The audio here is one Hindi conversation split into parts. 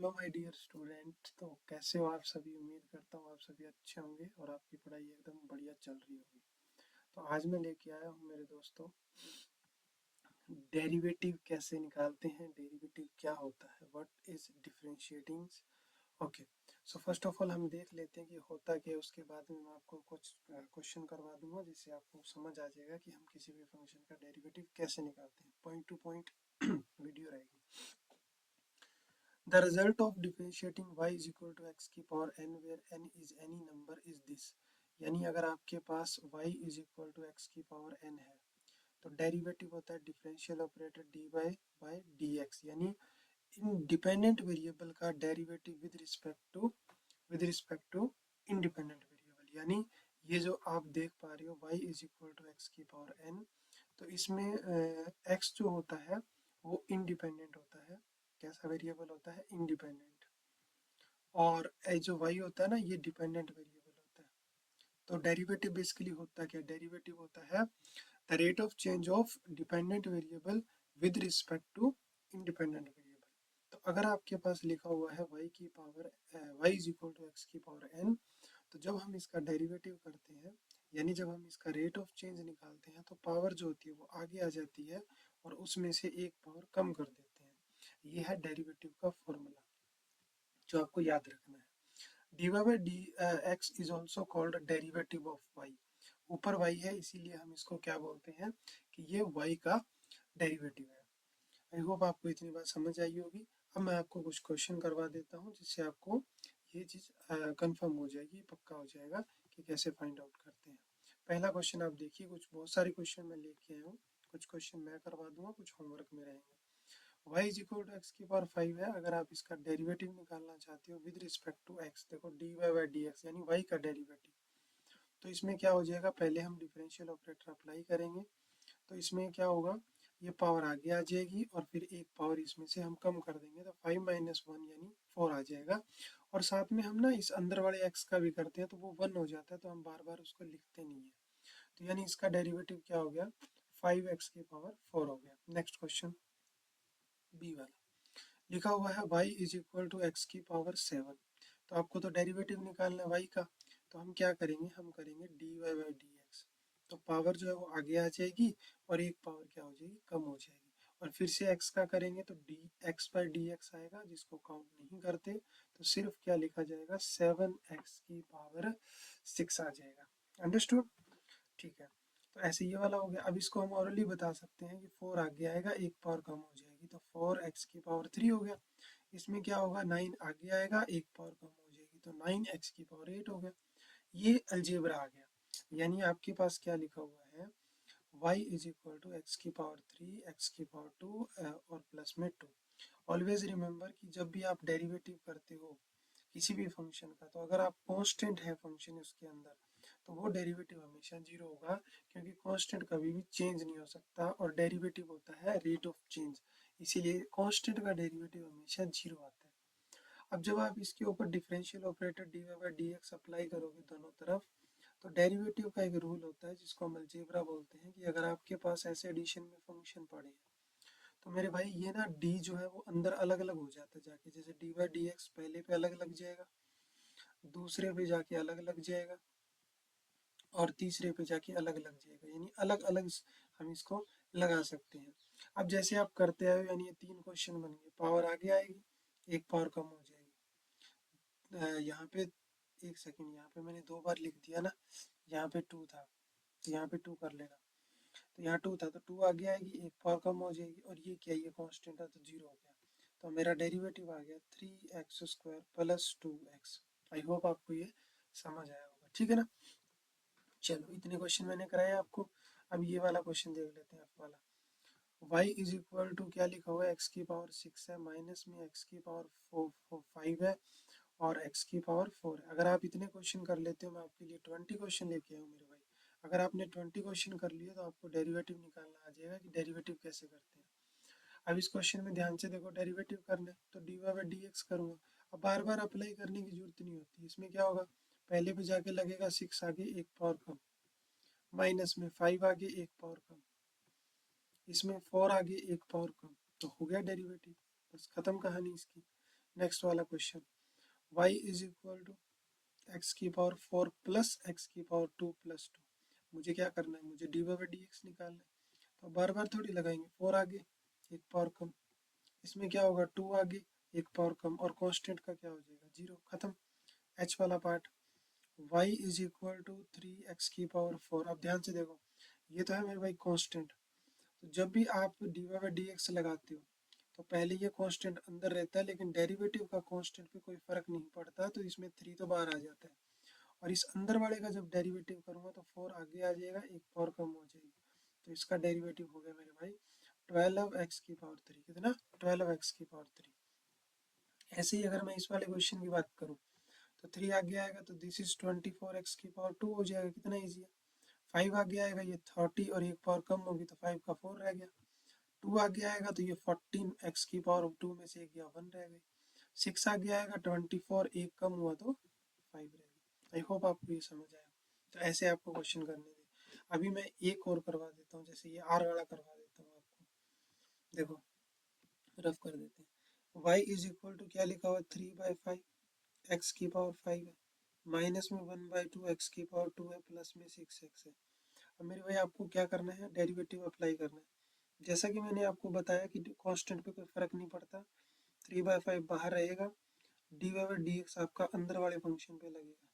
Hello my dear student. तो कैसे हो आप सभी? उम्मीद करता हूँ आप सभी अच्छे होंगे और आपकी पढ़ाई एकदम बढ़िया चल रही होगी। तो आज मैं लेके आया हूँ मेरे दोस्तों, डेरिवेटिव कैसे निकालते हैं, डेरिवेटिव क्या होता है, what is differentiating. Okay, so first of all हम देख लेते हैं कि होता क्या है, उसके बाद में मैं आपको कुछ क्वेश्चन करवा दूंगा जिससे आपको समझ आ जाएगा कि हम किसी भी फंक्शन का डेरिवेटिव कैसे निकालते हैं। पॉइंट टू पॉइंट वीडियो रहेगी। The result of differentiating y is equal to x की power n where n is any number is this। यानी अगर आपके पास y is equal to x की पावर n है तो डेरिवेटिव होता है differential operator dy by dx, यानी इंडिपेंडेंट वेरिएबल का derivative with respect to independent variable. यानी ये जो आप देख पा रहे हो y is equal to x की पावर n, तो इसमें x जो होता है वो इंडिपेंडेंट होता है। कैसा वेरिएबल होता है? इंडिपेंडेंट। और जो y होता है ना, ये डिपेंडेंट वेरिएबल होता है। तो डेरिवेटिव बेसिकली होता क्या? डेरिवेटिव होता है the rate of change of dependent variable with respect to independent variable. तो अगर आपके पास लिखा हुआ है y की power y is equal to x की पावर n, तो जब हम इसका डेरिवेटिव करते हैं, यानी जब हम इसका रेट ऑफ चेंज निकालते हैं, तो पावर जो होती है वो आगे आ जाती है और उसमें से एक पावर कम कर देते हैं। ये है डेरिवेटिव का फॉर्मूला जो आपको याद रखना है। dy by dx is also called derivative of y। ऊपर y है इसीलिए हम इसको क्या बोलते हैं कि ये y का डेरिवेटिव है। आई होप आपको इतनी बात समझ आई होगी। अब मैं आपको कुछ क्वेश्चन करवा देता हूँ जिससे आपको ये चीज़ कंफर्म हो जाएगी, पक्का हो जाएगा कि कैसे फाइंड आउट करते हैं। पहला क्वेश्चन आप देखिए, कुछ बहुत सारे क्वेश्चन मैं लेके आया हूँ, कुछ क्वेश्चन मैं करवा दूंगा, कुछ होमवर्क में रहेंगे। y is equal to x की पावर 5 है। अगर आप इसका डेरिवेटिव निकालना चाहते हो विद रिस्पेक्ट टू x, देखो dy बाई डी एक्स यानी y का डेरिवेटिव। तो इसमें क्या हो जाएगा, पहले हम डिफरेंशियल ऑपरेटर अप्लाई करेंगे। तो इसमें क्या होगा, ये पावर आगे आ जाएगी और फिर एक पावर इसमें से हम कम कर देंगे तो 5 माइनस वन यानी 4 आ जाएगा। और साथ में हम ना इस अंदर वाले x का भी करते हैं तो वो 1 हो जाता है, तो हम बार बार उसको लिखते नहीं है। तो यानी इसका डेरिवेटिव क्या हो गया, 5x की पावर 4 हो गया। नेक्स्ट क्वेश्चन बी वाला लिखा हुआ है y is equal to x की पावर 7। तो आपको तो डेरिवेटिव निकालना है y का, तो हम क्या करेंगे, हम करेंगे dy बाई डी एक्स। तो पावर जो है वो आगे आ जाएगी और एक पावर क्या हो जाएगी, कम हो जाएगी। और फिर से x का करेंगे तो D x by d x आएगा, जिसको काउंट नहीं करते। तो सिर्फ क्या लिखा जाएगा, 7x की पावर 6 आ जाएगा। अंडरस्टूड? ठीक है। तो ऐसे ये वाला हो गया। अब इसको हम ऑरली बता सकते हैं कि 4 आगे आएगा, एक पावर कम हो जाएगी, तो 4x की पावर 3 हो गया। इसमें क्या होगा, 9 आगे आएगा, एक पावर कम हो जाएगी, तो 9x की पावर 8 हो गया। ये अलजेब्रा आ गया। यानी आपके पास क्या लिखा हुआ है, y is equal to x की पावर 3, एक्स की पावर 2 और प्लस में 2। ऑलवेज रिमेंबर कि जब भी आप डेरिवेटिव करते हो किसी भी फंक्शन का, तो अगर आप कांस्टेंट है फंक्शन उसके अंदर, तो वो डेरिवेटिव हमेशा जीरो होगा, क्योंकि कांस्टेंट कभी भी चेंज नहीं हो सकता और डेरिवेटिव होता है रेट ऑफ चेंज। इसीलिए कांस्टेंट का डेरिवेटिव हमेशा जीरो आता है। अब जब आप इसके ऊपर differential operator d y by d x apply करोगे दोनों तरफ, तो डेरिवेटिव का एक रूल होता है जिसको हम अलजेब्रा बोलते हैं, कि अगर आपके पास ऐसे एडिशन में फंक्शन पड़े हैं, तो मेरे भाई ये ना डी जो है वो अंदर अलग अलग हो जाता है जाके, जैसे डी बाई डी एक्स पहले पे अलग लग जाएगा, दूसरे पे जाके अलग लग जाएगा और तीसरे पे जाके अलग लग जाएगा, यानी अलग अलग हम इसको लगा सकते हैं। अब जैसे आप करते आए हो, यानी ये 3 क्वेश्चन बन गए, पावर आगे आएगी, एक पावर कम हो जाएगी। यहाँ पे एक सेकेंड, यहाँ पे मैंने 2 बार लिख दिया ना, यहाँ पे 2 था तो यहाँ पे 2 कर लेना। तो यहाँ 2 था तो 2 आगे आएगी, एक पावर कम हो जाएगी, और ये क्या, ये कांस्टेंट है तो 0 हो गया। तो मेरा डेरिवेटिव आ गया 3x square plus 2x। I hope आपको ये समझ आया होगा, ठीक है ना। चलो इतने क्वेश्चन मैंने कराए आपको। अब ये वाला क्वेश्चन देख लेते हैं, आप वाला। y इज इक्वल टू क्या लिखा हुआ है, x की पावर 6 है, माइनस में x की पावर 5 है और x की पावर 4 है। अगर आप इतने क्वेश्चन कर लेते हो, मैं आपके लिए 20 क्वेश्चन लेके आया हूँ मेरे भाई। अगर आपने 20 क्वेश्चन कर लिए तो आपको डेरिवेटिव निकालना आ जाएगा कि डेरिवेटिव कैसे करते हैं। अब इस क्वेश्चन में ध्यान से देखो, डेरिवेटिव करना है तो d y by d x करूँगा। अब बार बार अप्लाई करने की जरूरत नहीं होती। इसमें क्या होगा, पहले पे जाके लगेगा 6 आगे एक पावर कम, माइनस में 5 आगे एक पावर कम, इसमें 4 आगे एक पावर कम, तो हो गया डेरिवेटिव, बस खत्म कहानी इसकी। नेक्स्ट वाला question, y is equal to x की पावर 4 प्लस एक्स की पावर 2 प्लस 2। मुझे क्या करना है, मुझे डी बाई डी एक्स निकालना है। तो बार बार थोड़ी लगाएंगे, 4 आगे एक पावर कम, इसमें क्या होगा 2 आगे एक पावर कम, और कांस्टेंट का क्या हो जाएगा 0, खत्म। h वाला part, y is equal to 3x की पावर 4। अब ध्यान से देखो, ये तो है मेरे भाई कांस्टेंट। तो जब भी आप d y by d x लगाते हो तो पहले ये कांस्टेंट अंदर रहता है, लेकिन डेरिवेटिव का कांस्टेंट पे कोई फर्क नहीं पड़ता, तो इसमें 3 तो बाहर आ जाता है। और इस अंदर वाले का जब डेरिवेटिव करूंगा तो 4 आगे आ जाएगा, एक पावर कम हो जाएगी। तो इसका डेरिवेटिव हो गया मेरे भाई 12x की पावर 3। कितना, 12x की पावर 3। ऐसे ही अगर मैं इस वाले क्वेश्चन की बात करूं तो 3 आगे आएगा तो दिस इज 24x की पावर 2 हो जाएगा। कितना ईजी है। 5 आगे आएगा, ये 30 और एक पावर कम होगी तो 5 का 4 रह गया। 2 आगे आएगा तो ये 14x की पावर 2 में से एक गया 1 रह गई। 6 आगे आएगा 24, एक कम हुआ तो 5 रह गई। आई होप आपको ये समझ आया। तो ऐसे आपको क्वेश्चन करने थे। अभी मैं एक और करवा देता हूँ, जैसे ये आर वाला करवा देता हूँ आपको। देखो रफ कर देते हैं। y इज इक्वल टू क्या लिखा हुआ है, 3/5, एक्स की पावर 5 है, माइनस में 1/2 एक्स की पावर 2 है, प्लस में 6x है। अब मेरे भाई आपको क्या करना है, डेरिवेटिव अप्लाई करना है। जैसा कि मैंने आपको बताया कि कांस्टेंट पे कोई फर्क नहीं पड़ता, 3/5 बाहर रहेगा, d y by d x आपका अंदर वाले फंक्शन पे लगेगा।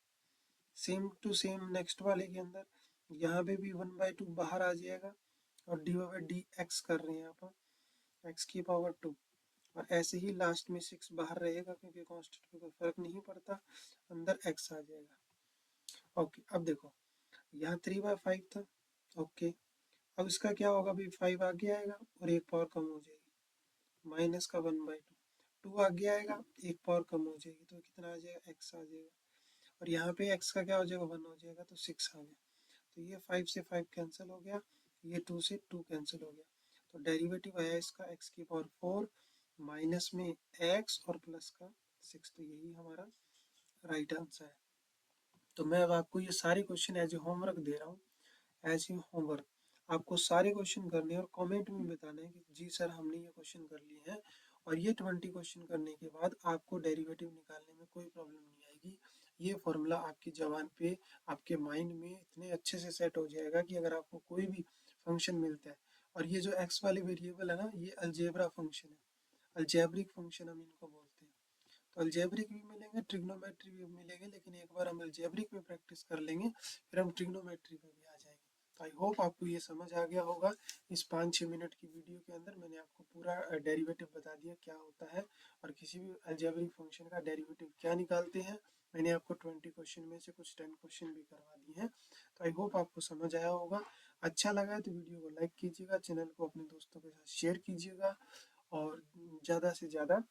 सेम टू सेम नेक्स्ट वाले के अंदर यहाँ पे भी 1/2 बाहर आ जाएगा, और d y by d x कर रहे हैं आप, एक्स की पावर 2। और ऐसे ही लास्ट में 6 बाहर रहेगा, क्योंकि कांस्टेंट पे कोई फर्क नहीं पड़ता, अंदर x आ जाएगा। ओके, अब देखो यहाँ 3/5 था। ओके, अब इसका क्या होगा, अभी 5 आगे आएगा और एक पावर कम हो जाएगी, माइनस का 1/2। 2 आगे आएगा, एक पावर कम हो जाएगी, तो कितना आ जाएगा, x आ जाएगा। और यहाँ पे x का क्या हो जाएगा, 1 हो जाएगा, तो 6 आ गया। तो ये 5 से 5 कैंसिल हो गया, ये 2 से 2 कैंसिल हो गया। तो डेरिवेटिव आया इसका x की पावर 4 माइनस में x और प्लस का 6। तो यही हमारा राइट आंसर है। तो मैं अब आपको ये सारे क्वेश्चन एज ए होमवर्क दे रहा हूँ। एज ए होमवर्क आपको सारे क्वेश्चन करने हैं और कमेंट में बताना है कि जी सर हमने ये क्वेश्चन कर लिए हैं। और ये 20 क्वेश्चन करने के बाद आपको डेरिवेटिव निकालने में कोई प्रॉब्लम नहीं आएगी। ये फॉर्मूला आपकी जबान पे, आपके माइंड में इतने अच्छे से सेट हो जाएगा कि अगर आपको कोई भी फंक्शन मिलता है, और ये जो एक्स वाले वेरिएबल है ना, ये अलजेब्रा फंक्शन है, अलजेब्रिक फंक्शन हम इनको बोलते हैं। तो अलजेब्रिक भी मिलेंगे, ट्रिग्नोमेट्री भी मिलेंगे, लेकिन एक बार हम अलजेब्रिक में प्रैक्टिस कर लेंगे, फिर हम ट्रिग्नोमेट्री पे भी आ जाएंगे। तो आई होप आपको ये समझ आ गया होगा। इस 5-6 मिनट की वीडियो के अंदर मैंने आपको पूरा डेरिवेटिव बता दिया क्या होता है, और किसी भी अलजेब्रिक फंक्शन का डेरिवेटिव क्या निकालते हैं। मैंने आपको 20 क्वेश्चन में से कुछ 10 क्वेश्चन भी करवा दिए हैं। तो आई होप आपको समझ आया होगा। अच्छा लगा है तो वीडियो को लाइक कीजिएगा, चैनल को अपने दोस्तों के साथ शेयर कीजिएगा, और ज़्यादा से ज़्यादा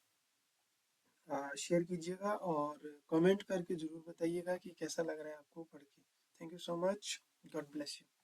शेयर कीजिएगा, और कमेंट करके ज़रूर बताइएगा कि कैसा लग रहा है आपको पढ़ के। Thank you so much. God bless you.